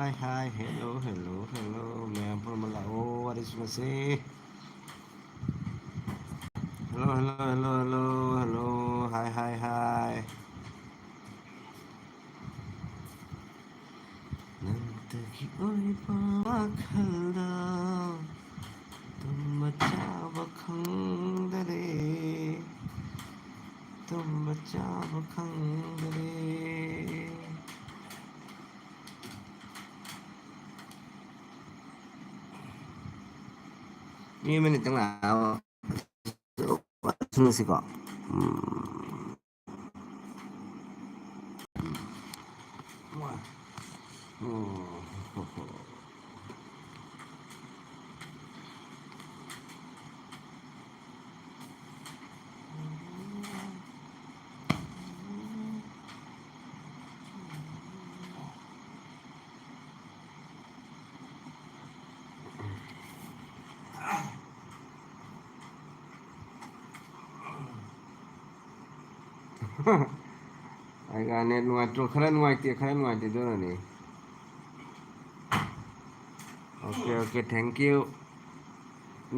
Hi, hi, hello, hello, hello. Ma'am from Malao, what is say? Hello, hello, hello, hello, hello. Hi, hi, hi. ꯅꯪꯇꯒꯤ ꯑꯣꯏꯕ ꯋꯥꯈꯜꯗ ꯇꯨꯝꯕ ꯆꯥꯕ ꯈꯪꯗꯔꯦ ꯇꯨꯝꯕ ꯆꯥꯕ ꯈꯪꯗꯔꯦ ꯃꯤ ꯑꯃꯅꯤꯇꯪ ꯂꯥꯛꯑꯣ ꯁꯤꯀꯣ ꯑꯩꯒ ꯅꯦꯠ ꯅꯨꯡꯉꯥꯏꯇ꯭ꯔꯣ ꯈꯔ ꯅꯨꯡꯉꯥꯏꯇꯦ ꯑꯗꯨꯅꯅꯦ ꯑꯣꯀꯦ ꯑꯣꯀꯦ ꯊꯦꯡꯀ꯭ꯌꯨ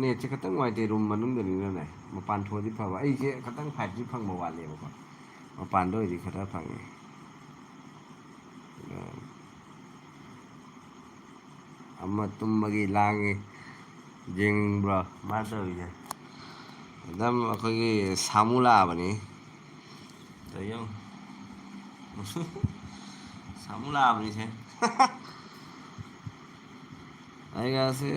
ꯅꯦꯠꯁꯦ ꯈꯤꯇꯪ ꯅꯨꯡꯉꯥꯏꯇꯦ ꯔꯨꯝ ꯃꯅꯨꯡꯗꯅꯤꯅꯅꯦ ꯃꯄꯥꯟ ꯊꯣꯛꯑꯗꯤ ꯐꯕ ꯑꯩꯁꯦ ꯈꯤꯇꯪ 5G ꯐꯪꯕ ꯋꯥꯠꯂꯦꯕꯀꯣ ꯃꯄꯥꯟꯗ ꯑꯣꯏꯗꯤ ꯈꯔ ꯐꯪꯉꯦ ꯑꯃ ꯇꯨꯝꯕꯒꯤ ꯂꯥꯡꯉꯤ ꯌꯦꯡꯕ꯭ꯔꯣ ꯃꯥꯅ ꯇꯧꯔꯤꯁꯦ ꯑꯗꯨꯝ ꯑꯩꯈꯣꯏꯒꯤ ꯁꯥꯃꯨ ꯂꯥꯛꯑꯕꯅꯤ ꯇꯧ ꯁꯥꯃꯨ ꯂꯥꯛꯑꯕꯅꯤꯁꯦ ꯑꯩꯒꯁꯦ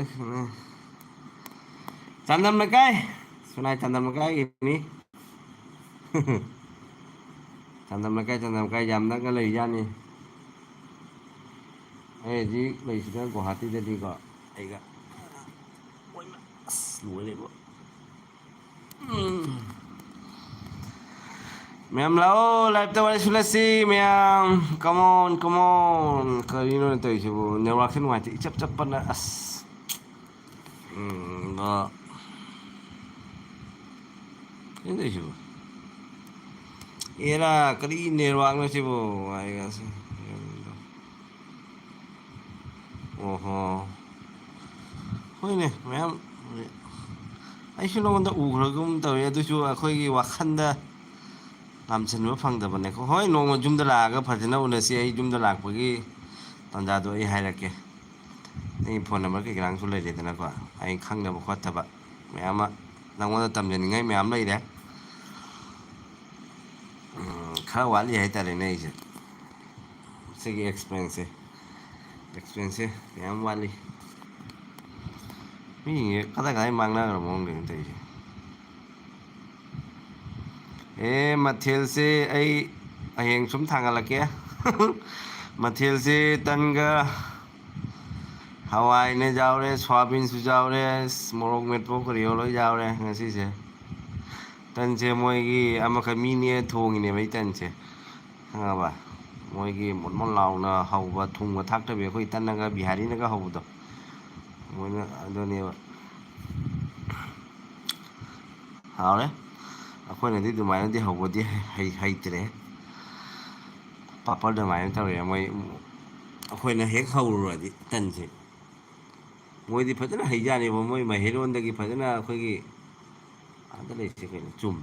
ꯆꯥꯟꯗꯝ ꯂꯩꯀꯥꯏ ꯁꯨꯅꯥꯏ ꯆꯥꯟꯗꯝ ꯂꯩꯀꯥꯏꯒꯤꯅꯤ ꯆꯥꯟꯗꯝ ꯂꯩꯀꯥꯏ ꯌꯥꯝ ꯅꯛꯅ ꯂꯩꯖꯥꯠꯅꯤ ꯑꯩ ꯍꯧꯖꯤꯛ ꯂꯩꯁꯤꯅ ꯒꯨꯍꯥꯇꯤꯗꯗꯤꯀꯣ ꯑꯩꯒ ꯑꯁ ꯂꯣꯏꯔꯦꯕꯣ ꯃꯌꯥꯝ ꯂꯥꯛꯑꯣ ꯂꯥꯏꯞꯇ ꯋꯥꯔꯤ ꯁꯨꯅꯁꯤ ꯃꯌꯥꯝ ꯀꯃꯣꯟ ꯀꯃꯣꯟ ꯀꯔꯤꯅꯣꯅꯦ ꯇꯧꯔꯤꯁꯤꯕꯨ ꯅꯦꯠꯋꯥꯛꯁꯦ ꯅꯨꯡꯉꯥꯏꯇꯦ ꯏꯆꯞ ꯆꯞꯄꯅ ꯑꯁ ꯀꯩꯅꯣ ꯇꯧꯔꯤꯁꯤꯕꯨ ꯑꯦꯔꯥ ꯀꯔꯤ ꯅꯦꯠꯋꯥꯛꯅꯣ ꯁꯤꯕꯨ ꯑꯩꯒꯁꯦ ꯑꯣꯍꯣ ꯍꯣꯏꯅꯦ ꯃꯌꯥꯝ ꯑꯩꯁꯨ ꯅꯉꯣꯟꯗ ꯎꯈ꯭ꯔꯒꯨꯝ ꯇꯧꯋꯦ ꯑꯗꯨꯁꯨ ꯑꯩꯈꯣꯏꯒꯤ ꯋꯥꯈꯜꯗ ꯉꯥꯝꯁꯤꯟꯕ ꯐꯪꯗꯕꯅꯦꯀꯣ ꯍꯣꯏ ꯅꯣꯡꯃ ꯌꯨꯝꯗ ꯂꯥꯛꯑꯒ ꯐꯖꯅ ꯎꯅꯁꯤ ꯑꯩ ꯌꯨꯝꯗ ꯂꯥꯛꯄꯒꯤ ꯇꯥꯟꯖꯥꯗꯣ ꯑꯩ ꯍꯥꯏꯔꯛꯀꯦ ꯅꯪꯒꯤ ꯐꯣꯟ ꯅꯝꯕꯔ ꯀꯩꯀꯥꯁꯨ ꯂꯩꯔꯦꯗꯅꯀꯣ ꯑꯩ ꯈꯪꯗꯕ ꯈꯣꯠꯇꯕ ꯃꯌꯥꯝ ꯑꯃ ꯅꯪꯉꯣꯟꯗ ꯇꯝꯖꯅꯤꯡꯉꯥꯏ ꯃꯌꯥꯝ ꯂꯩꯔꯦ ꯈꯔ ꯋꯥꯠꯂꯤ ꯍꯥꯏꯇꯥꯔꯦꯅꯦ ꯑꯩꯁꯦ ꯁꯤꯒꯤ ꯑꯦꯛꯁꯄꯦꯟꯁꯁꯦ ꯌꯥꯝ ꯋꯥꯠꯂꯤ ꯃꯤ ꯀꯗꯥꯏ ꯀꯗꯥꯏ ꯃꯥꯡꯅꯈ꯭ꯔꯕ ꯃꯑꯣꯡꯗꯅꯤ ꯇꯧꯔꯤꯁꯦ ꯃꯊꯦꯜꯁꯦ ꯑꯩ ꯍꯌꯦꯡ ꯁꯨꯝ ꯊꯥꯡꯒꯠꯂꯛꯀꯦ ꯃꯊꯦꯜꯁꯦ ꯇꯟꯒ ꯍꯋꯥꯏꯅꯦ ꯌꯥꯎꯔꯦ ꯁꯣꯌꯥꯕꯤꯟꯁꯨ ꯌꯥꯎꯔꯦ ꯃꯣꯔꯣꯛ ꯃꯦꯠꯄꯣ ꯀꯔꯤꯑꯣ ꯂꯣꯏ ꯌꯥꯎꯔꯦ ꯉꯁꯤꯁꯦ ꯇꯟꯁꯦ ꯃꯣꯏꯒꯤ ꯑꯃꯈꯛ ꯃꯤꯅꯦ ꯊꯣꯡꯉꯤꯅꯦꯕ ꯑꯩ ꯇꯟꯁꯦ ꯈꯪꯉꯕ ꯃꯣꯏꯒꯤ ꯃꯣꯟ ꯃꯣꯟ ꯂꯥꯎꯅ ꯍꯧꯕ ꯊꯨꯝꯒ ꯊꯥꯛꯇꯕꯤ ꯑꯩꯈꯣꯏ ꯇꯟꯅꯒ ꯕꯤꯍꯥꯔꯤꯅꯒ ꯍꯧꯕꯗꯣ ꯃꯣꯏꯅ ꯑꯗꯨꯅꯦꯕ ꯍꯥꯎꯔꯦ ꯑꯩꯈꯣꯏꯅꯗꯤ ꯑꯗꯨꯃꯥꯏꯅꯗꯤ ꯍꯧꯕꯗꯤ ꯍꯩꯇ꯭ꯔꯦ ꯄꯥꯄꯔ ꯑꯗꯨꯃꯥꯏꯅ ꯇꯧꯔꯦ ꯃꯣꯏ ꯑꯩꯈꯣꯏꯅ ꯍꯦꯛ ꯍꯧꯔꯨꯔꯗꯤ ꯇꯟꯁꯦ ꯃꯣꯏꯗꯤ ꯐꯖꯅ ꯍꯩꯖꯥꯅꯦꯕ ꯃꯣꯏ ꯃꯍꯩꯔꯣꯟꯗꯒꯤ ꯐꯖꯅ ꯑꯩꯈꯣꯏꯒꯤ ꯑꯥꯗ ꯂꯩꯔꯤꯁꯦ ꯀꯩꯅꯣ ꯆꯨꯝ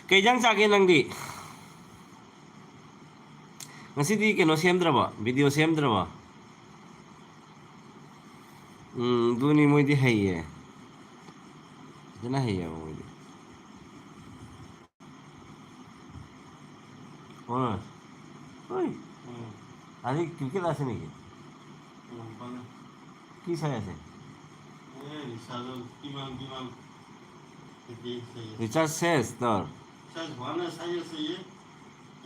ꯀꯩ ꯏꯟꯖꯥꯡ ꯆꯥꯒꯦ ꯅꯪꯗꯤ ꯉꯁꯤꯗꯤ ꯀꯩꯅꯣ ꯁꯦꯝꯗ꯭ꯔꯕꯣ ꯚꯤꯗꯤꯑꯣ ꯁꯦꯝꯗ꯭ꯔꯕꯣ ꯑꯗꯨꯅꯤ ꯃꯣꯏꯗꯤ ꯍꯩꯌꯦ ꯐꯖꯅ ꯍꯩꯌꯦꯕ ꯃꯣꯏꯗꯤ ꯍꯣꯏ ꯍꯣꯏ আজি ক্ৰিকেট আছে নেকি কি চাই আছে ꯔꯤꯆꯥꯔꯖ ꯁꯦꯁ ꯇꯧ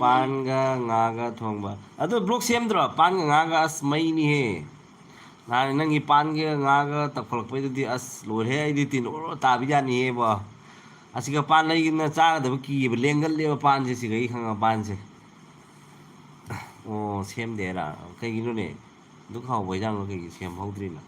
ꯄꯥꯟꯒ ꯉꯥꯒ ꯊꯣꯡꯕ ꯑꯗꯣ ꯕ꯭ꯂꯣꯛ ꯁꯦꯝꯗ꯭ꯔꯣ ꯄꯥꯟꯒ ꯉꯥꯒ ꯑꯁ ꯃꯩꯅꯤꯍꯦ ꯅꯍꯥꯟ ꯅꯪꯒꯤ ꯄꯥꯟꯒ ꯉꯥꯒ ꯇꯧꯈꯠꯂꯛꯄꯩꯗꯨꯗꯤ ꯑꯁ ꯂꯣꯏꯔꯦ ꯑꯩꯗꯤ ꯇꯤꯟ ꯑꯣꯔꯣ ꯇꯥꯕꯤ ꯌꯥꯅꯤꯑꯕꯣ ꯑꯁꯤꯒ ꯄꯥꯟ ꯂꯩꯒꯤꯅ ꯆꯥꯒꯗꯕ ꯀꯤꯌꯦꯕ ꯂꯦꯡꯒꯜꯂꯦꯕ ꯄꯥꯟꯁꯦ ꯁꯤꯒ ꯈꯪꯉ ꯄꯥꯟꯁꯦ ꯑꯣ ꯁꯦꯝꯗꯦꯔꯥ ꯀꯩꯒꯤꯅꯣꯅꯦ ꯑꯗꯨꯛ ꯍꯥꯎꯕ ꯍꯩꯖꯥꯡꯗꯣ ꯀꯩꯒꯤ ꯁꯦꯝꯍꯧꯗ꯭ꯔꯤꯅꯣ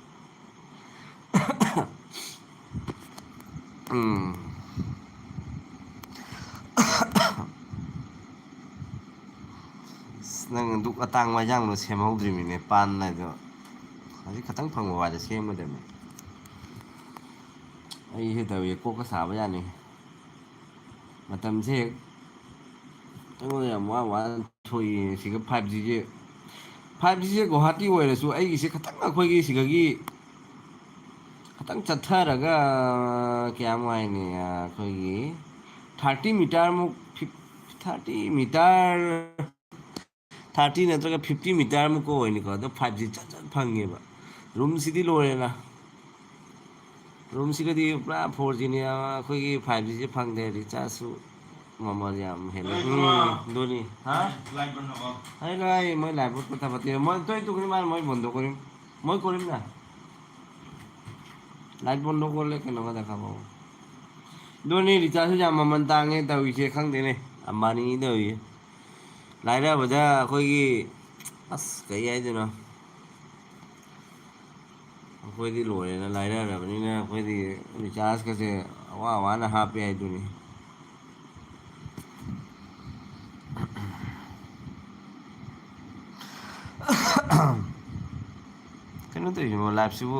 ꯅꯪ ꯗꯨꯛ ꯑꯇꯥꯡ ꯋꯥꯏꯖꯥꯡꯗꯣ ꯁꯦꯝꯍꯧꯗ꯭ꯔꯤꯃꯤꯅꯦ ꯄꯥꯟ ꯍꯥꯏꯗꯣ ꯍꯧꯖꯤꯛ ꯈꯇꯪ ꯐꯪꯕ ꯋꯥꯏꯗ ꯁꯦꯝꯒꯗꯕꯅꯤ ꯑꯩꯁꯦ ꯇꯧꯏ ꯀꯣꯛꯀ ꯁꯥꯕ ꯌꯥꯅꯤ ꯃꯇꯝꯁꯦ ꯍꯦꯛ ꯑꯩꯉꯣꯟꯗ ꯌꯥꯝ ꯋꯥꯅ ꯊꯣꯛꯏ ꯁꯤꯒ 5Gꯁꯦ 5Gꯁꯦ ꯒꯨꯍꯥꯇꯤ ꯑꯣꯏꯔꯁꯨ ꯑꯩꯒꯤꯁꯦ ꯈꯤꯇꯪ ꯑꯩꯈꯣꯏꯒꯤ ꯁꯤꯒꯒꯤ ꯈꯤꯇꯪ ꯆꯠꯊꯔꯒ ꯀꯌꯥꯝ ꯍꯥꯏꯅꯤ ꯑꯩꯈꯣꯏꯒꯤ 30 ꯃꯤꯇꯔꯃꯨꯛ 30 ꯃꯤꯇꯔ 30 ꯅꯠꯇ꯭ꯔꯒ 50 ꯃꯤꯇꯔꯃꯨꯛꯀ ꯑꯣꯏꯅꯤꯀꯣ ꯑꯗꯣ 5G ꯆꯠ ꯐꯪꯉꯦꯕ ꯔꯨꯝꯁꯤꯗꯤ ꯂꯣꯏꯔꯦꯅ ꯔꯨꯝꯁꯤꯒꯗꯤ ꯄꯨꯔꯥ 4Gꯅꯤ ꯑꯩꯈꯣꯏꯒꯤ 5Gꯁꯦ ꯐꯪꯗꯦ ꯔꯤꯆꯥꯔꯖꯁꯨ ꯃꯃꯜ ꯌꯥꯝ ꯍꯦꯜꯂꯦ ধনী হ্যাঁ এই নাই মই লাইভত কথা পাতি মই তইতো কৰিম আৰু মই বন্ধ কৰিম মই কৰিম না লাইট বন্ধ কৰিলে কেনেকুৱা দেখা পাব ꯑꯗꯨꯅꯤ ꯔꯤꯆꯥꯔꯖꯁꯨ ꯌꯥꯝ ꯃꯃꯜ ꯇꯥꯡꯉꯦ ꯇꯧꯔꯤꯁꯦ ꯈꯪꯗꯦꯅꯦ ꯑꯝꯕꯥꯅꯤ ꯇꯧꯔꯤꯁꯦ ꯂꯥꯏꯔꯕꯗ ꯑꯩꯈꯣꯏꯒꯤ ꯑꯁ ꯀꯩ ꯍꯥꯏꯗꯣꯏꯅꯣ ꯑꯩꯈꯣꯏꯗꯤ ꯂꯣꯏꯔꯦꯅ ꯂꯥꯏꯔꯔꯕꯅꯤꯅ ꯑꯩꯈꯣꯏꯗꯤ ꯔꯤꯆꯥꯔꯖꯀꯁꯦ ꯑꯋꯥ ꯑꯅ ꯍꯥꯞꯄꯦ ꯍꯥꯏꯗꯨꯅꯤ ꯀꯩꯅꯣ ꯇꯧꯔꯤꯁꯤꯕꯣ ꯂꯥꯏꯞꯁꯤꯕꯨ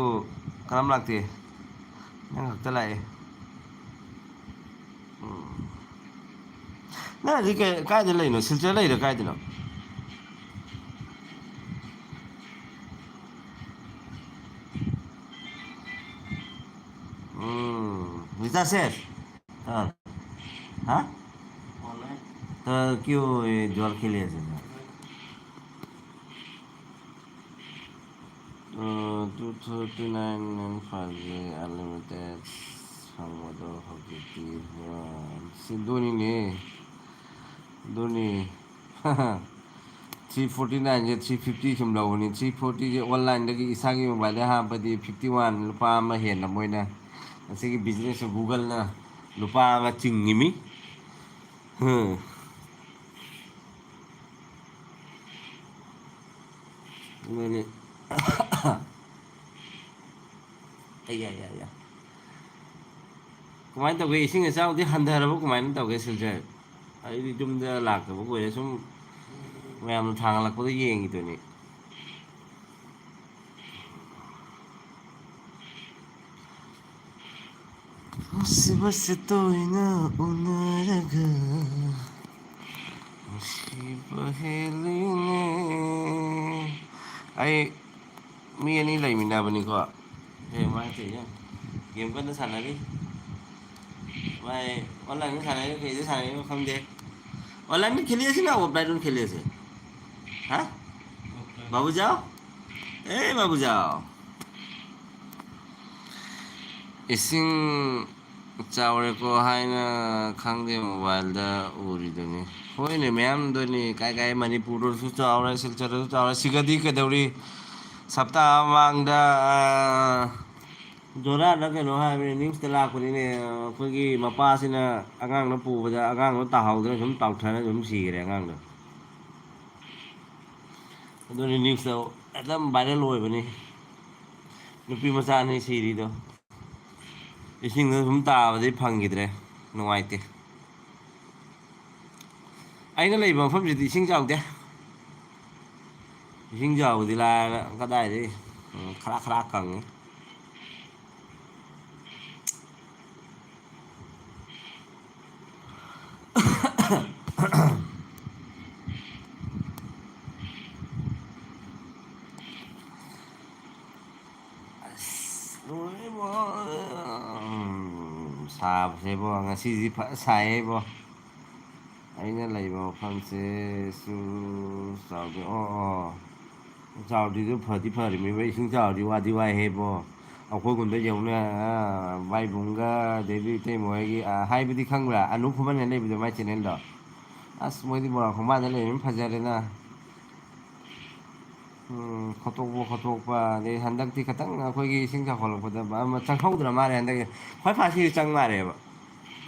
ꯀꯔꯝ ꯂꯥꯛꯇꯦ ꯅꯪ ꯈꯛꯇ ꯂꯥꯛꯑꯦ ꯅꯪ ꯍꯧꯖꯤꯛ ꯀꯥꯏꯗ ꯂꯩꯔꯤꯅꯣ ꯁꯤꯜꯆꯔ ꯂꯩꯔꯤꯔꯣ ꯀꯥꯏꯗꯅꯣ विचार शेष हाँ हाँ तो क्यों ये ज्वार के लिए 239 and 5G unlimited ꯐꯪꯕꯗꯣ ꯍꯧꯖꯤꯛꯇꯤ ꯁꯤꯗꯣꯅꯤꯅꯦ ꯑꯗꯨꯅꯤ 349ꯁꯦ 350 ꯁꯨꯝ ꯂꯧꯕꯅꯤ 340ꯁꯦ ꯑꯣꯟꯂꯥꯏꯟꯗꯒꯤ ꯏꯁꯥꯒꯤ ꯃꯣꯕꯥꯏꯜꯗ ꯍꯥꯞꯄꯗꯤ 51 ꯂꯨꯄꯥ ꯑꯃ ꯍꯦꯟꯅ ꯃꯣꯏꯅ ꯑꯁꯤꯒꯤ ꯕꯤꯖꯤꯅꯦꯁ ꯒꯨꯒꯜꯅ ꯂꯨꯄꯥ ꯑꯃ ꯆꯤꯡꯉꯤꯃꯤ ꯑꯗꯨꯅꯤ ꯑꯩ ꯀꯃꯥꯏꯅ ꯇꯧꯒꯦ ꯏꯁꯤꯡ ꯏꯆꯥꯎꯗꯤ ꯍꯟꯊꯔꯕ ꯀꯃꯥꯏꯅ ꯇꯧꯒꯦ ꯁꯤꯜꯆꯔ ꯑꯩꯗꯤ ꯌꯨꯝꯗ ꯂꯥꯛꯇꯕ ꯀꯨꯏꯔꯦ ꯁꯨꯝ ꯃꯌꯥꯝꯅ ꯊꯥꯒꯠꯂꯛꯄꯗꯣ ꯌꯦꯡꯉꯤꯗꯨꯅꯤ ꯅꯨꯡꯁꯤꯕꯁꯦ ꯇꯣꯏꯅ ꯎꯅꯔꯒ ꯅꯨꯡꯁꯤꯕ ꯍꯦꯜꯂꯤꯅꯦ ꯑꯩ ꯃꯤ ꯑꯅꯤ ꯂꯩꯃꯤꯟꯅꯕꯅꯤꯀꯣ ꯒꯦꯝ ꯀꯟꯅ ꯁꯥꯟꯅꯔꯤ ꯃꯥꯏ ꯑꯣꯟꯂꯥꯏꯟꯗ ꯁꯥꯟꯅꯔꯤꯔ ꯀꯩꯗ ꯁꯥꯟꯅꯔꯤꯅꯣ ꯈꯪꯗꯦ অনলাইনে খেলি আছে না অফলাইনত খেলি আছে হা বাবু যাও এই বাবু যাও ꯏꯁꯤꯡ ꯆꯥꯎꯔꯦꯀꯣ ꯍꯥꯏꯅ ꯈꯪꯗꯦ ꯃꯣꯕꯥꯏꯜꯗ ꯎꯔꯤꯗꯨꯅꯤ ꯍꯣꯏꯅꯦ ꯃꯌꯥꯝꯗꯨꯅꯤ ꯀꯥꯏ ꯃꯅꯤꯄꯨꯔꯗꯁꯨ ꯆꯥꯎꯔꯦ ꯁꯤꯜꯆꯔꯗꯁꯨ ꯆꯥꯎꯔꯦ ꯁꯤꯒꯗꯤ ꯀꯩꯗꯧꯔꯤ ꯁꯞꯇꯥ ꯃꯃꯥꯡꯗ ꯖꯣꯔꯥꯗ ꯀꯩꯅꯣ ꯍꯥꯏꯕꯅꯤ ꯅ꯭ꯌꯨꯁꯇ ꯂꯥꯛꯄꯅꯤꯅꯦ ꯑꯩꯈꯣꯏꯒꯤ ꯃꯄꯥꯁꯤꯅ ꯑꯉꯥꯡꯗꯣ ꯄꯨꯕꯗ ꯑꯉꯥꯡꯗꯣ ꯇꯥꯍꯧꯗꯅ ꯁꯨꯝ ꯇꯥꯎꯊꯔ ꯑꯗꯨꯝ ꯁꯤꯈꯔꯦ ꯑꯉꯥꯡꯗꯣ ꯑꯗꯨꯅꯤ ꯅ꯭ꯌꯨꯁꯇ ꯑꯗꯨꯝ ꯚꯥꯏꯔꯦꯜ ꯑꯣꯏꯕꯅꯤ ꯅꯨꯄꯤ ꯃꯆꯥꯅꯤ ꯁꯤꯔꯤꯗꯣ ꯏꯁꯤꯡꯗꯣ ꯁꯨꯝ ꯇꯥꯕꯗꯩ ꯐꯪꯈꯤꯗ꯭ꯔꯦ ꯅꯨꯡꯉꯥꯏꯇꯦ ꯑꯩꯅ ꯂꯩꯕ ꯃꯐꯝꯁꯤꯗꯤ ꯏꯁꯤꯡ ꯆꯥꯎꯗꯦ ꯏꯁꯤꯡ ꯆꯥꯎꯕꯗꯤ ꯂꯥꯏꯔꯅ ꯀꯗꯥꯏꯗꯒꯤ ꯈꯔ ꯀꯪꯉꯤ ꯂꯣꯏꯔꯦꯕꯣ ꯁꯥꯕꯁꯦꯕꯣ ꯉꯁꯤꯗꯤ ꯐꯖ ꯁꯥꯏꯌꯦꯕꯣ ꯑꯩꯅ ꯂꯩꯕ ꯃꯐꯝꯁꯦꯁꯨ ꯆꯥꯎꯗꯦ ꯆꯥꯎꯗ꯭ꯔꯤꯗꯣ ꯐꯗꯤ ꯐꯔꯤꯃꯤꯕ ꯏꯁꯤꯡ ꯆꯥꯎꯔꯗꯤ ꯋꯥꯗꯤ ꯋꯥꯏꯍꯦꯕꯣ ꯑꯩꯈꯣꯏꯒꯨꯝꯕ ꯌꯧꯅ ꯕꯥꯏꯕꯨꯡꯒ ꯑꯗꯩꯗꯤ ꯏꯇꯩꯃ ꯍꯣꯏꯒꯤ ꯍꯥꯏꯕꯗꯤ ꯈꯪꯕ꯭ꯔꯥ ꯑꯅꯨ ꯈꯨꯃꯟ ꯍꯥꯏꯅ ꯂꯩꯕꯗꯣ ꯃꯥꯏ ꯆꯦꯅꯦꯜꯗꯣ ꯑꯁ ꯃꯣꯏꯗꯤ ꯕꯣꯔꯥ ꯈꯣꯡꯕꯥꯟꯗ ꯂꯩꯕꯅꯤꯅ ꯐꯖꯔꯦꯅ ꯈꯣꯠꯇꯣꯛꯄ ꯑꯗꯩ ꯍꯟꯗꯛꯇꯤ ꯈꯤꯇꯪ ꯑꯩꯈꯣꯏꯒꯤ ꯏꯁꯤꯡ ꯆꯥꯎꯈꯠꯂꯛꯄꯗ ꯑꯃ ꯆꯪꯍꯧꯗ꯭ꯔ ꯃꯥꯜꯂꯦ ꯍꯟꯗꯛꯀꯤ ꯈ꯭ꯋꯥꯏ ꯐꯥꯁꯇꯗꯤ ꯆꯪ ꯃꯥꯜꯂꯦꯕ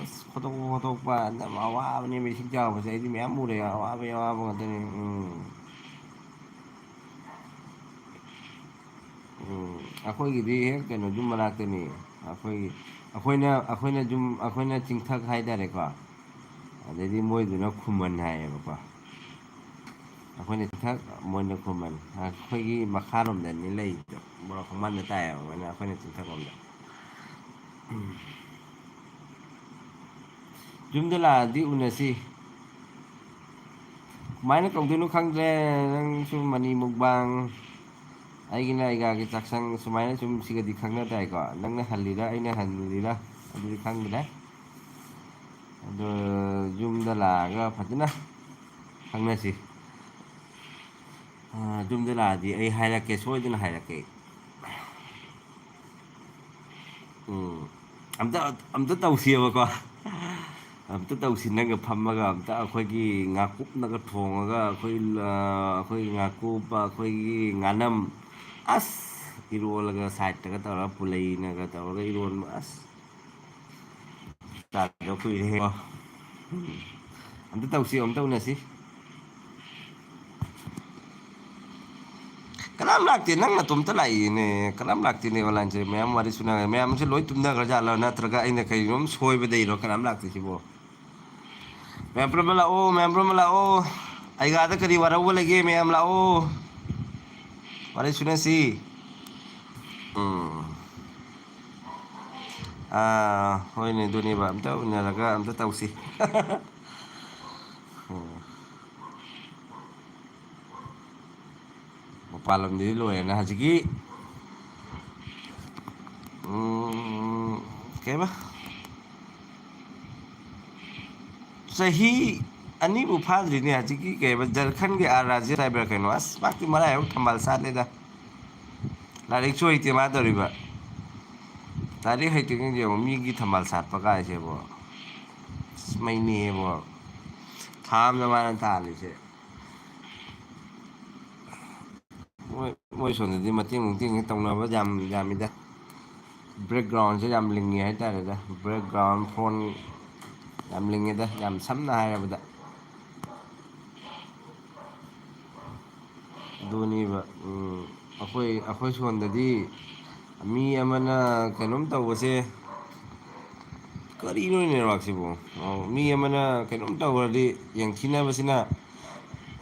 ꯑꯁ ꯈꯣꯠꯇꯣꯛꯄ ꯌꯥꯝ ꯑꯋꯥꯕꯅꯦꯕ ꯏꯁꯤꯡ ꯆꯥꯎꯕꯁꯦ ꯑꯩꯗꯤ ꯃꯌꯥꯝ ꯎꯔꯦ ꯑꯋꯥꯕꯒꯤ ꯑꯋꯥꯕ ꯉꯥꯛꯇꯅꯤ ꯑꯩꯈꯣꯏꯒꯤꯗꯤ ꯍꯦꯛ ꯀꯩꯅꯣ ꯌꯨꯝ ꯃꯅꯥꯛꯇꯅꯤ ꯑꯩꯈꯣꯏꯅ ꯆꯤꯡꯊꯛ ꯍꯥꯏꯇꯥꯔꯦꯀꯣ ꯑꯗꯩꯗꯤ ꯃꯣꯏꯗꯨꯅ ꯈꯨꯃꯟ ꯍꯥꯏꯌꯦꯕꯀꯣ ꯑꯩꯈꯣꯏꯅ ꯆꯤꯡꯊꯛ ꯃꯣꯏꯅ ꯈꯨꯃꯟ ꯑꯩꯈꯣꯏꯒꯤ ꯃꯈꯥꯔꯣꯝꯗꯅꯤ ꯂꯩꯗꯣ ꯕꯣꯔꯣꯛ ꯈꯣꯡꯕꯥꯟꯗ ꯇꯥꯏꯌꯦꯕ ꯃꯣꯏꯅ ꯑꯩꯈꯣꯏꯅ ꯆꯤꯡꯊꯛꯂꯣꯝꯗ ꯌꯨꯝꯗ ꯂꯥꯛꯑꯗꯤ ꯎꯅꯁꯤ ꯀꯃꯥꯏꯅ ꯇꯧꯗꯣꯏꯅꯣ ꯈꯪꯗ꯭ꯔꯦ ꯅꯪꯁꯨ ꯃꯅꯤ ꯃꯨꯛꯕꯥꯡ ꯑꯩꯒꯤꯅ ꯑꯩꯒꯥꯒꯤ ꯆꯥꯛꯁꯪ ꯁꯨꯃꯥꯏꯅ ꯁꯨꯝ ꯁꯤꯒꯗꯤ ꯈꯪꯅ ꯇꯥꯏꯀꯣ ꯅꯪꯅ ꯍꯜꯂꯤꯔ ꯑꯩꯅ ꯍꯜꯂꯤꯔ ꯑꯗꯨꯗꯤ ꯈꯪꯗ꯭ꯔꯦ ꯑꯗꯣ ꯌꯨꯝꯗ ꯂꯥꯛꯑꯒ ꯐꯖꯅ ꯈꯪꯅꯁꯤ ꯌꯨꯝꯗ ꯂꯥꯛꯑꯗꯤ ꯑꯩ ꯍꯥꯏꯔꯛꯀꯦ ꯁꯣꯏꯗꯅ ꯍꯥꯏꯔꯛꯀꯦ ꯎꯝ ꯑꯝꯇ ꯇꯧꯁꯤꯕꯀꯣ ꯑꯝꯇ ꯇꯧꯁꯤ ꯅꯪꯒ ꯐꯝꯃꯒ ꯑꯝꯇ ꯑꯩꯈꯣꯏꯒꯤ ꯉꯥꯀꯨꯞꯅꯒ ꯊꯣꯡꯉꯒ ꯑꯩꯈꯣꯏ ꯉꯥꯀꯨꯞꯄ ꯑꯩꯈꯣꯏꯒꯤ ꯉꯥꯅꯝ ꯑꯁ ꯏꯔꯣꯜꯂꯒ ꯁꯥꯏꯠꯇꯒ ꯇꯧꯔꯒ ꯄꯨꯂꯩꯅꯒ ꯇꯧꯔꯒ ꯏꯔꯣꯟꯕ ꯑꯁ ꯆꯥꯗ ꯀꯨꯏꯔꯦꯍꯦ ꯑꯝꯇ ꯇꯧꯁꯤ ꯑꯝꯇ ꯎꯅꯁꯤ ꯀꯅꯥꯝ ꯂꯥꯛꯇꯦ ꯅꯪ ꯅꯇꯣꯝꯇ ꯂꯥꯛꯏꯅꯦ ꯀꯅꯥꯝ ꯂꯥꯛꯇꯦꯅꯦ ꯑꯣꯟꯂꯥꯏꯟꯁꯦ ꯃꯌꯥꯝ ꯋꯥꯔꯤ ꯁꯨꯅꯔꯦ ꯃꯌꯥꯝꯁꯦ ꯂꯣꯏ ꯇꯨꯝꯅꯈ꯭ꯔꯖꯥꯠꯂꯣ ꯅꯠꯇ꯭ꯔꯒ ꯑꯩꯅ ꯀꯩꯅꯣꯝ ꯁꯣꯏꯕꯗꯩꯔꯣ ꯀꯅꯥꯝ ꯂꯥꯛꯇ꯭ꯔꯤꯁꯤꯕꯣ ꯃꯌꯥꯝ ꯄꯨꯝꯕ ꯂꯥꯛꯑꯣ ꯃꯌꯥꯝ ꯄꯨꯝꯕ ꯂꯥꯛꯑꯣ ꯑꯩꯒꯥꯗ ꯀꯔꯤ ꯋꯥꯔꯧꯕ ꯂꯩꯒꯦ ꯃꯌꯥꯝ ꯂꯥꯛꯑꯣ ꯋꯥꯔꯤ ꯁꯨꯅꯁꯤ ꯎꯝ ꯍꯣꯏꯅꯦ ꯑꯗꯨꯅꯦꯕ ꯑꯝꯇ ꯎꯅꯔꯒ ꯑꯝꯇ ꯇꯧꯁꯤ ꯃꯄꯥꯟ ꯂꯝꯗꯗꯤ ꯂꯣꯏꯔꯦꯅ ꯍꯧꯖꯤꯛꯀꯤ ꯀꯩꯕ ꯆꯍꯤ ꯑꯅꯤꯕꯨ ꯐꯥꯗ꯭ꯔꯤꯅꯦ ꯍꯧꯖꯤꯛꯀꯤ ꯀꯩ ꯖꯔꯈꯟꯒꯤ ꯑꯥꯔ ꯔꯥꯖ꯭ꯌ ꯍꯥꯏꯕ꯭ꯔꯥ ꯀꯩꯅꯣ ꯑꯁ ꯄꯥꯛꯇꯤ ꯃꯔꯥꯏꯕꯛ ꯊꯝꯕꯥꯜ ꯁꯥꯠꯂꯦꯗ ꯂꯥꯏꯔꯤꯛꯁꯨ ꯍꯩꯇꯦ ꯃꯥ ꯇꯧꯔꯤꯕ ꯂꯥꯏꯔꯤꯛ ꯍꯩꯇ꯭ꯔꯤꯉꯩ ꯌꯦꯡꯉꯣ ꯃꯤꯒꯤ ꯊꯝꯕꯥꯜ ꯁꯥꯠꯄ ꯀꯥꯏꯁꯦꯕꯣ ꯃꯩꯅꯤꯑꯕꯣ ꯊꯥ ꯑꯝꯗ ꯃꯥꯅ ꯇꯥꯜꯂꯤꯁꯦ ꯃꯣꯏ ꯁꯣꯝꯗꯗꯤ ꯃꯇꯦꯡ ꯇꯧꯅꯕ ꯌꯥꯝꯃꯤꯗ ꯕꯦꯛꯒ꯭ꯔꯥꯎꯟꯁꯦ ꯌꯥꯝ ꯂꯤꯡꯉꯤ ꯍꯥꯏꯇꯥꯔꯦꯗ ꯕꯦꯛꯒ꯭ꯔꯥꯎꯟ ꯐꯣꯟ ꯌꯥꯝ ꯂꯤꯡꯉꯦꯗ ꯌꯥꯝ ꯁꯝꯅ ꯍꯥꯏꯔꯕꯗ ꯑꯗꯨꯅꯦꯕ ꯑꯩꯈꯣꯏ ꯁꯣꯟꯗꯗꯤ ꯃꯤ ꯑꯃꯅ ꯀꯩꯅꯣꯝ ꯇꯧꯕꯁꯦ ꯀꯔꯤꯅꯣ ꯅꯦꯠꯋꯥꯛꯁꯤꯕꯨ ꯃꯤ ꯑꯃꯅ ꯀꯩꯅꯣꯝ ꯇꯧꯈ꯭ꯔꯗꯤ ꯌꯦꯡꯊꯤꯅꯕꯁꯤꯅ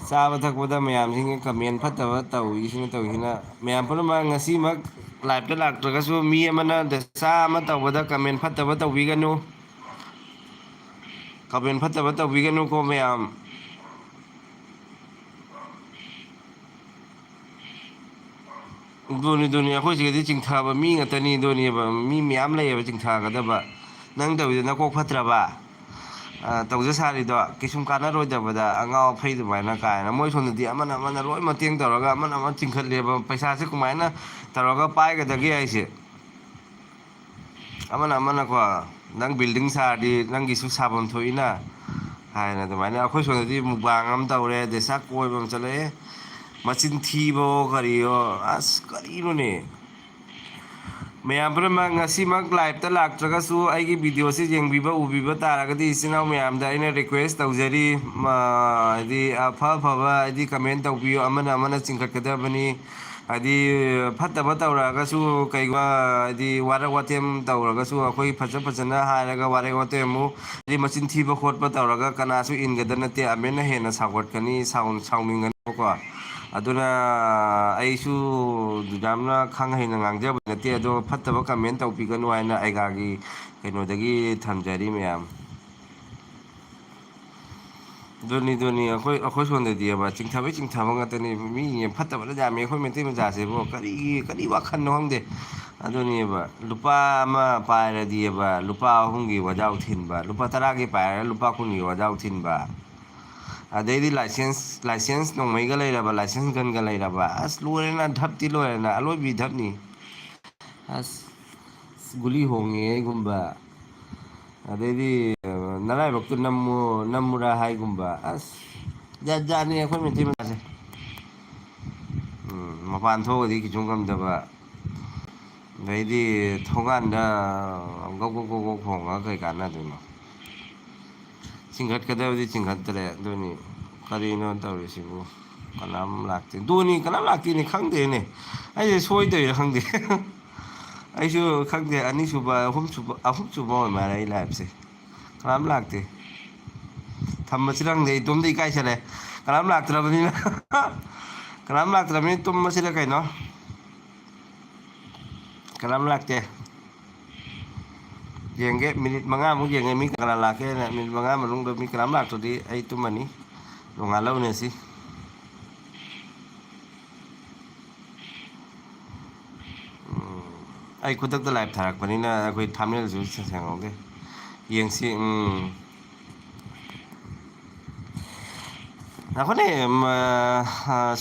ꯆꯥꯕ ꯊꯛꯄꯗ ꯃꯌꯥꯝꯁꯤꯡ ꯀꯃꯦꯟ ꯐꯠꯇꯕ ꯇꯧꯔꯤꯁꯤꯅ ꯃꯌꯥꯝ ꯄꯨꯝꯅꯃꯛ ꯉꯁꯤꯃꯛ ꯂꯥꯏꯞꯇ ꯂꯥꯛꯇ꯭ꯔꯒꯁꯨ ꯃꯤ ꯑꯃꯅ ꯗꯁꯥ ꯑꯃ ꯇꯧꯕꯗ ꯀꯃꯦꯟ ꯐꯠꯇꯕ ꯇꯧꯕꯤꯒꯅꯨ ꯀꯃꯦꯟ ꯐꯠꯇꯕ ꯇꯧꯕꯤꯒꯅꯨꯀꯣ ꯃꯌꯥꯝ ꯑꯗꯨꯅꯤ ꯑꯩꯈꯣꯏ ꯁꯤꯗꯗꯤ ꯆꯤꯡꯊꯕ ꯃꯤ ꯉꯥꯛꯇꯅꯤ ꯑꯗꯨꯅꯦꯕ ꯃꯤ ꯃꯌꯥꯝ ꯂꯩꯌꯦꯕ ꯆꯤꯡꯊꯒꯗꯕ ꯅꯪ ꯇꯧꯔꯤꯗꯣ ꯅꯀꯣꯛ ꯐꯠꯇ꯭ꯔꯕ ꯇꯧꯖ ꯁꯥꯔꯤꯗꯣ ꯀꯩꯁꯨꯝ ꯀꯥꯟꯅꯔꯣꯏꯗꯕꯗ ꯑꯉꯥꯎ ꯑꯐꯩ ꯑꯗꯨꯃꯥꯏꯅ ꯀꯥꯏꯅ ꯃꯣꯏ ꯁꯣꯝꯗꯗꯤ ꯑꯃꯅ ꯂꯣꯏ ꯃꯇꯦꯡ ꯇꯧꯔꯒ ꯑꯃꯅ ꯆꯤꯡꯈꯠꯂꯦꯕ ꯄꯩꯁꯥꯁꯦ ꯀꯃꯥꯏꯅ ꯇꯧꯔꯒ ꯄꯥꯏꯒꯗꯒꯦ ꯍꯥꯏꯁꯦ ꯑꯃꯅꯀꯣ ꯅꯪ ꯕꯤꯜꯗꯤꯡ ꯁꯥꯔꯗꯤ ꯅꯪꯒꯤꯁꯨ ꯁꯥꯐꯝ ꯊꯣꯛꯏꯅ ꯍꯥꯏꯅ ꯑꯗꯨꯃꯥꯏꯅ ꯑꯩꯈꯣꯏ ꯁꯣꯝꯗꯗꯤ ꯃꯨꯛꯕꯥꯡ ꯑꯃ ꯇꯧꯔꯦ ꯗꯦꯁꯥ ꯀꯣꯏꯕ ꯑꯃ ꯆꯠꯂꯛꯑꯦ ꯃꯆꯤꯟ ꯊꯤꯕꯣ ꯀꯔꯤꯌꯣ ꯑꯁ ꯀꯔꯤꯅꯣꯅꯦ ꯃꯌꯥꯝ ꯄꯨꯝꯅꯃꯛ ꯉꯁꯤꯃꯛ ꯂꯥꯏꯞꯇ ꯂꯥꯛꯇ꯭ꯔꯒꯁꯨ ꯑꯩꯒꯤ ꯚꯤꯗꯤꯑꯣꯁꯤ ꯌꯦꯡꯕꯤꯕ ꯎꯕꯤꯕ ꯇꯥꯔꯒꯗꯤ ꯏꯆꯤꯟ ꯏꯅꯥꯎ ꯃꯌꯥꯝꯗ ꯑꯩꯅ ꯔꯤꯀ꯭ꯋꯦꯁ ꯇꯧꯖꯔꯤ ꯍꯥꯏꯗꯤ ꯑꯐ ꯑꯐꯕ ꯍꯥꯏꯗꯤ ꯀꯃꯦꯟ ꯇꯧꯕꯤꯌꯨ ꯑꯃꯅ ꯆꯤꯡꯈꯠꯀꯗꯕꯅꯤ ꯍꯥꯏꯗꯤ ꯐꯠꯇꯕ ꯇꯧꯔꯛꯑꯒꯁꯨ ꯀꯩꯒꯨꯝꯕ ꯍꯥꯏꯗꯤ ꯋꯥꯔꯛ ꯋꯥꯇꯦꯝ ꯇꯧꯔꯒꯁꯨ ꯑꯩꯈꯣꯏ ꯐꯖꯅ ꯍꯥꯏꯔꯒ ꯋꯥꯔꯦ ꯋꯥꯇꯦꯝ ꯑꯃꯨꯛ ꯍꯥꯏꯗꯤ ꯃꯆꯤꯟ ꯊꯤꯕ ꯈꯣꯠꯄ ꯇꯧꯔꯒ ꯀꯅꯥꯁꯨ ꯏꯟꯒꯗ ꯅꯠꯇꯦ ꯑꯃꯦꯟꯅ ꯍꯦꯟꯅ ꯁꯥꯎꯒꯠꯀꯅꯤ ꯁꯥꯎꯅꯤꯡꯒꯅꯤꯕꯀꯣ ꯑꯗꯨꯅ ꯑꯩꯁꯨ ꯌꯥꯝꯅ ꯈꯪ ꯍꯩꯅ ꯉꯥꯡꯖꯕ ꯅꯠꯇꯦ ꯑꯗꯣ ꯐꯠꯇꯕ ꯀꯃꯦꯟ ꯇꯧꯕꯤꯒꯅꯨ ꯍꯥꯏꯅ ꯑꯩꯒꯥꯒꯤ ꯀꯩꯅꯣꯗꯒꯤ ꯊꯝꯖꯔꯤ ꯃꯌꯥꯝ ꯑꯗꯨꯅꯤ ꯑꯩꯈꯣꯏ ꯁꯣꯟꯗꯗꯤꯕ ꯆꯤꯡꯊꯕ ꯉꯥꯛꯇꯅꯤ ꯃꯤ ꯐꯠꯇꯕꯅ ꯌꯥꯝꯃꯦ ꯑꯩꯈꯣꯏ ꯃꯩꯇꯩ ꯃꯆꯥꯁꯤꯕꯨ ꯀꯔꯤ ꯋꯥꯈꯜꯅꯣ ꯈꯪꯗꯦ ꯑꯗꯨꯅꯦꯕ ꯂꯨꯄꯥ ꯑꯃ ꯄꯥꯏꯔꯗꯤꯕ ꯂꯨꯄꯥ ꯑꯍꯨꯝꯒꯤ ꯋꯥꯖꯥꯎ ꯊꯤꯟꯕ ꯂꯨꯄꯥ ꯇꯔꯥꯒꯤ ꯄꯥꯏꯔꯒ ꯂꯨꯄꯥ ꯀꯨꯟꯒꯤ ꯋꯥꯖꯥꯎ ꯊꯤꯟꯕ ꯑꯗꯩꯗꯤ ꯂꯥꯏꯁꯦꯟꯁ ꯅꯣꯡꯃꯩꯒ ꯂꯩꯔꯕ ꯂꯥꯏꯁꯦꯟꯁ ꯒꯟꯒ ꯂꯩꯔꯕ ꯑꯁ ꯂꯣꯏꯔꯦꯅ ꯙꯞꯇꯤ ꯂꯣꯏꯔꯦꯅ ꯑꯂꯣꯏꯕꯤ ꯙꯞꯅꯤ ꯑꯁ ꯒꯨꯂꯤ ꯍꯣꯡꯉꯦ ꯑꯩꯒꯨꯝꯕ ꯑꯗꯩꯗꯤ ꯅꯔꯥꯏꯕꯛꯇꯨ ꯅꯝꯃꯨꯔꯥ ꯍꯥꯏꯒꯨꯝꯕ ꯑꯁ ꯖꯥꯠ ꯖꯥꯠꯅꯤ ꯑꯩꯈꯣꯏ ꯃꯩꯇꯩ ꯃꯆꯥꯁꯦ ꯃꯄꯥꯟ ꯊꯣꯛꯑꯒꯗꯤ ꯀꯩꯁꯨ ꯉꯝꯗꯕ ꯑꯗꯩꯗꯤ ꯊꯣꯡꯒꯥꯟꯗ ꯒꯧ ꯈꯣꯡꯉꯒ ꯀꯩ ꯀꯥꯟꯅꯗꯣꯏꯅꯣ ꯆꯤꯡꯈꯠꯀꯗꯕꯗꯤ ꯆꯤꯡꯈꯠꯇ꯭ꯔꯦ ꯑꯗꯨꯅꯤ ꯀꯔꯤꯅꯣ ꯇꯧꯔꯤꯁꯤꯕꯨ ꯀꯅꯥꯝ ꯂꯥꯛꯇꯦ ꯗꯣꯅꯤ ꯀꯅꯥꯝ ꯂꯥꯛꯇꯦꯅꯤ ꯈꯪꯗꯦꯅꯦ ꯑꯩꯁꯦ ꯁꯣꯏꯗꯣꯏꯔꯥ ꯈꯪꯗꯦ ꯑꯩꯁꯨ ꯈꯪꯗꯦ ꯑꯅꯤꯁꯨꯕ ꯑꯍꯨꯝꯁꯨꯕ ꯑꯣꯏ ꯃꯥꯜꯂꯦ ꯑꯩ ꯂꯥꯏꯞꯁꯦ ꯀꯅꯥꯝ ꯂꯥꯛꯇꯦ ꯊꯝꯃꯁꯤꯔ ꯈꯪꯗꯦ ꯏꯇꯣꯝꯇ ꯏꯀꯥꯏꯖꯔꯦ ꯀꯅꯥꯝ ꯂꯥꯛꯇ꯭ꯔꯕꯅꯤꯅ ꯀꯅꯥꯝ ꯂꯥꯛꯇ꯭ꯔꯕꯅꯤꯅ ꯇꯨꯝꯃꯁꯤꯗ ꯀꯩꯅꯣ ꯀꯅꯥꯝ ꯂꯥꯛꯇꯦ ꯌꯦꯡꯒꯦ ꯃꯤꯅꯤꯠ ꯃꯉꯥꯃꯨꯛ ꯌꯦꯡꯉꯦ ꯃꯤ ꯀꯅꯥ ꯂꯥꯛꯀꯦꯅ ꯃꯤꯅꯤꯠ ꯃꯉꯥ ꯃꯅꯨꯡꯗ ꯃꯤ ꯀꯅꯥꯝ ꯂꯥꯛꯇ꯭ꯔꯗꯤ ꯑꯩ ꯇꯨꯝꯃꯅꯤ ꯅꯣꯡꯉꯥꯜꯂ ꯎꯅꯁꯤ ꯑꯩ ꯈꯨꯗꯛꯇ ꯂꯥꯏꯚ ꯊꯥꯔꯛꯄꯅꯤꯅ ꯑꯩꯈꯣꯏ ꯊꯥꯝꯅꯦꯜꯁꯨ ꯁꯦꯡꯍꯧꯗꯦ ꯌꯦꯡꯁꯤ ꯉꯥꯏꯈꯣꯅꯦ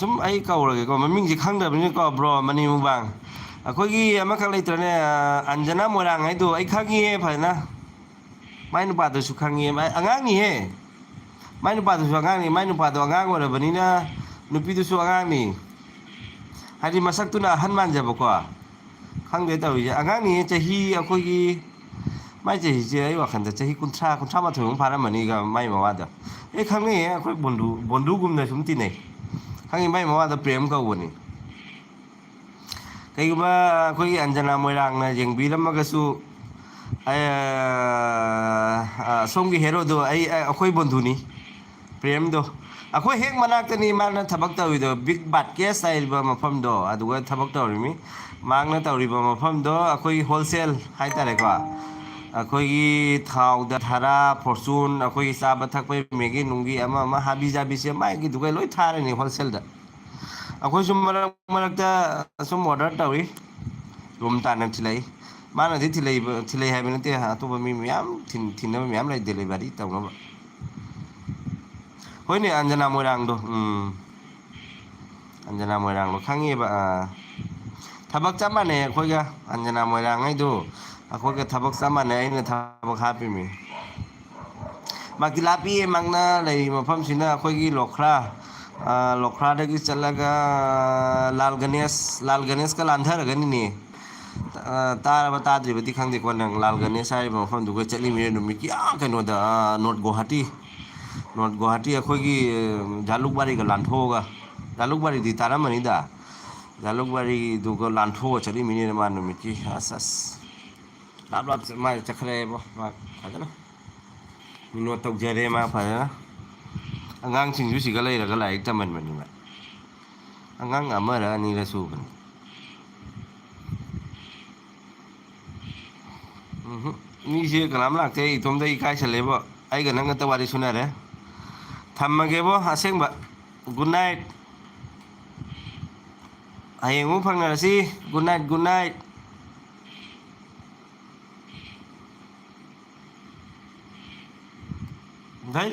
ꯁꯨꯝ ꯑꯩ ꯀꯧꯔꯒꯦꯀꯣ ꯃꯃꯤꯡꯁꯤ ꯈꯪꯗꯕꯅꯤꯅꯀꯣ ꯕ꯭ꯔꯣ ꯃꯅꯤ ꯃꯨꯡꯕꯥꯡ ꯑꯩꯈꯣꯏꯒꯤ ꯑꯃꯈꯛ ꯂꯩꯇ꯭ꯔꯅꯦ ꯑꯟꯖꯅꯥ ꯃꯣꯏꯔꯥꯡ ꯍꯥꯏꯗꯣ ꯑꯩ ꯈꯪꯉꯤꯍꯦ ꯐꯖꯅ ꯃꯥꯏ ꯅꯨꯄꯥꯗꯨꯁꯨ ꯈꯪꯉꯦ ꯑꯉꯥꯡꯅꯤꯍꯦ ꯃꯥꯏ ꯅꯨꯄꯥꯗꯨꯁꯨ ꯑꯉꯥꯡꯅꯤ ꯃꯥꯏ ꯅꯨꯄꯥꯗꯣ ꯑꯉꯥꯡ ꯑꯣꯏꯔꯕꯅꯤꯅ ꯅꯨꯄꯤꯗꯨꯁꯨ ꯑꯉꯥꯡꯅꯤ ꯍꯥꯏꯗꯤ ꯃꯁꯛꯇꯨꯅ ꯑꯍꯟ ꯃꯥꯟꯖꯕꯀꯣ ꯈꯪꯗꯦ ꯇꯧꯔꯤꯁꯦ ꯑꯉꯥꯡꯅꯤ ꯆꯍꯤ ꯑꯩꯈꯣꯏꯒꯤ ꯃꯥꯏ ꯆꯍꯤꯁꯦ ꯑꯩ ꯋꯥꯈꯟꯗ ꯆꯍꯤ ꯀꯨꯟꯊ꯭ꯔꯥ ꯃꯥꯊꯣꯏꯃꯨꯛ ꯐꯥꯔꯝꯃꯅꯤꯒ ꯃꯥꯏ ꯃꯋꯥꯗ ꯑꯦ ꯈꯪꯅꯩꯌꯦ ꯑꯩꯈꯣꯏ ꯕꯣꯟꯙꯨꯒꯨꯝꯅ ꯁꯨꯝ ꯇꯤꯟꯅꯩ ꯈꯪꯉꯤ ꯃꯥꯏ ꯃꯋꯥꯗ ꯄ꯭ꯔꯦꯝ ꯀꯧꯕꯅꯤ ꯀꯩꯒꯨꯝꯕ ꯑꯩꯈꯣꯏꯒꯤ ꯑꯟꯖꯅꯥ ꯃꯣꯏꯔꯥꯡꯅ ꯌꯦꯡꯕꯤꯔꯝꯃꯒꯁꯨ ꯁꯣꯝꯒꯤ ꯍꯦꯔꯣꯗꯣ ꯑꯩꯈꯣꯏ ꯕꯣꯟꯙꯨꯅꯤ ꯄ꯭ꯔꯦꯝꯗꯣ ꯑꯩꯈꯣꯏ ꯍꯦꯛ ꯃꯅꯥꯛꯇꯅꯤ ꯃꯥꯅ ꯊꯕꯛ ꯇꯧꯔꯤꯗꯣ ꯕꯤꯛ ꯕꯥꯠꯀꯦꯁ ꯍꯥꯏꯔꯤꯕ ꯃꯐꯝꯗꯣ ꯑꯗꯨꯒ ꯊꯕꯛ ꯇꯧꯔꯤꯃꯤ ꯃꯍꯥꯛꯅ ꯇꯧꯔꯤꯕ ꯃꯐꯝꯗꯣ ꯑꯩꯈꯣꯏꯒꯤ ꯍꯣꯜꯁꯦꯜ ꯍꯥꯏꯇꯥꯔꯦꯀꯣ ꯑꯩꯈꯣꯏꯒꯤ ꯊꯥꯎꯗ ꯙꯔꯥ ꯐꯣꯔꯆꯨꯟ ꯑꯩꯈꯣꯏꯒꯤ ꯆꯥꯕ ꯊꯛꯄ ꯃꯦꯒꯤ ꯅꯨꯡꯒꯤ ꯑꯃ ꯍꯥꯕꯤ ꯖꯥꯕꯤꯁꯦ ꯃꯥꯏꯒꯤꯗꯨꯒꯩ ꯂꯣꯏ ꯊꯥꯔꯅꯤ ꯍꯣꯜꯁꯦꯜꯗ ꯑꯩꯈꯣꯏ ꯁꯨꯝ ꯃꯔꯛꯇ ꯁꯨꯝ ꯑꯣꯔꯗꯔ ꯇꯧꯏ ꯔꯨꯝ ꯇꯥꯟꯅ ꯊꯤꯜꯂꯛꯏ ꯃꯥꯅꯗꯤ ꯊꯤꯜꯂꯩ ꯍꯥꯏꯕ ꯅꯠꯇꯦ ꯑꯇꯣꯞꯄ ꯃꯤ ꯃꯌꯥꯝ ꯊꯤꯟꯅꯕ ꯃꯌꯥꯝ ꯂꯩ ꯗꯦꯂꯤꯚꯔꯤ ꯇꯧꯅꯕ ꯍꯣꯏꯅꯦ ꯑꯟꯖꯅꯥ ꯃꯣꯏꯔꯥꯡꯗꯣ ꯑꯟꯖꯅꯥ ꯃꯣꯏꯔꯥꯡꯗꯣ ꯈꯪꯉꯦꯕ ꯊꯕꯛ ꯆꯞ ꯃꯥꯟꯅꯩ ꯑꯩꯈꯣꯏꯒ ꯑꯟꯖꯅꯥ ꯃꯣꯏꯔꯥꯡꯉꯩꯗꯨ ꯑꯩꯈꯣꯏꯒ ꯊꯕꯛ ꯆꯞ ꯃꯥꯟꯅꯩ ꯑꯩꯅ ꯊꯕꯛ ꯍꯥꯞꯄꯤꯃꯤ ꯃꯥꯛꯇꯤ ꯂꯥꯞꯄꯤꯌꯦ ꯃꯥꯛꯅ ꯂꯩꯔꯤꯕ ꯃꯐꯝꯁꯤꯅ ꯑꯩꯈꯣꯏꯒꯤ ꯂꯣꯈ꯭ꯔꯥꯗꯒꯤ ꯆꯠꯂꯒ ꯂꯥꯜ ꯒꯅꯦꯁꯀ ꯂꯥꯟꯊꯔꯒꯅꯤꯅꯦ ꯇꯥꯔꯕ ꯇꯥꯗ꯭ꯔꯤꯕꯗꯤ ꯈꯪꯗꯦꯀꯣ ꯅꯪ ꯂꯥꯜ ꯒꯅꯦꯁ ꯍꯥꯏꯔꯤꯕ ꯃꯐꯝꯗꯨꯒ ꯆꯠꯂꯤꯃꯤꯅ ꯅꯨꯃꯤꯠꯀꯤ ꯀꯩꯅꯣꯗ ꯅꯣꯔꯠ ꯒꯨꯋꯥꯍꯥꯇꯤ ꯑꯩꯈꯣꯏꯒꯤ ꯖꯥꯂꯨꯛꯕꯥꯔꯤꯒ ꯂꯥꯟꯊꯣꯛꯑꯒ ꯖꯥꯂꯨꯛꯕꯥꯔꯤꯗꯤ ꯇꯥꯔꯝꯃꯅꯤꯗ ꯖꯥꯂꯨꯛꯕꯥꯔꯤꯗꯨꯒ ꯂꯥꯟꯊꯣꯛꯑ ꯆꯠꯂꯤꯃꯤꯅꯤꯅ ꯃꯥ ꯅꯨꯃꯤꯠꯀꯤ ꯑꯁ ꯂꯥꯞ ꯃꯥꯏ ꯆꯠꯈꯠꯂꯛꯑꯦꯕꯣ ꯃꯥ ꯐꯖꯅ ꯅꯣꯠ ꯇꯧꯖꯔꯦ ꯃꯥ ꯐꯖꯅ ꯑꯉꯥꯡꯁꯤꯡꯁꯨ ꯁꯤꯒ ꯂꯩꯔꯒ ꯂꯥꯏꯔꯤꯛ ꯇꯝꯍꯟꯕꯅꯤꯕ ꯑꯉꯥꯡ ꯑꯃꯔ ꯑꯅꯤꯔ ꯁꯨꯕꯅꯤ ꯃꯤꯁꯦ ꯀꯅꯥꯝ ꯂꯥꯛꯇꯦ ꯑꯩ ꯏꯇꯣꯝꯗ ꯏꯀꯥꯏꯁꯜꯂꯦꯕꯣ ꯑꯩꯒ ꯅꯪ ꯈꯛꯇ ꯋꯥꯔꯤ ꯁꯨꯅꯔꯦ ꯊꯝꯃꯒꯦꯕꯣ ꯑꯁꯦꯡꯕ ꯒꯨꯗ ꯅꯥꯏꯠ ꯍꯌꯦꯡꯃꯨꯛ ꯐꯪꯅꯔꯁꯤ ꯒꯨꯗ ꯅꯥꯏꯠ ꯚꯩ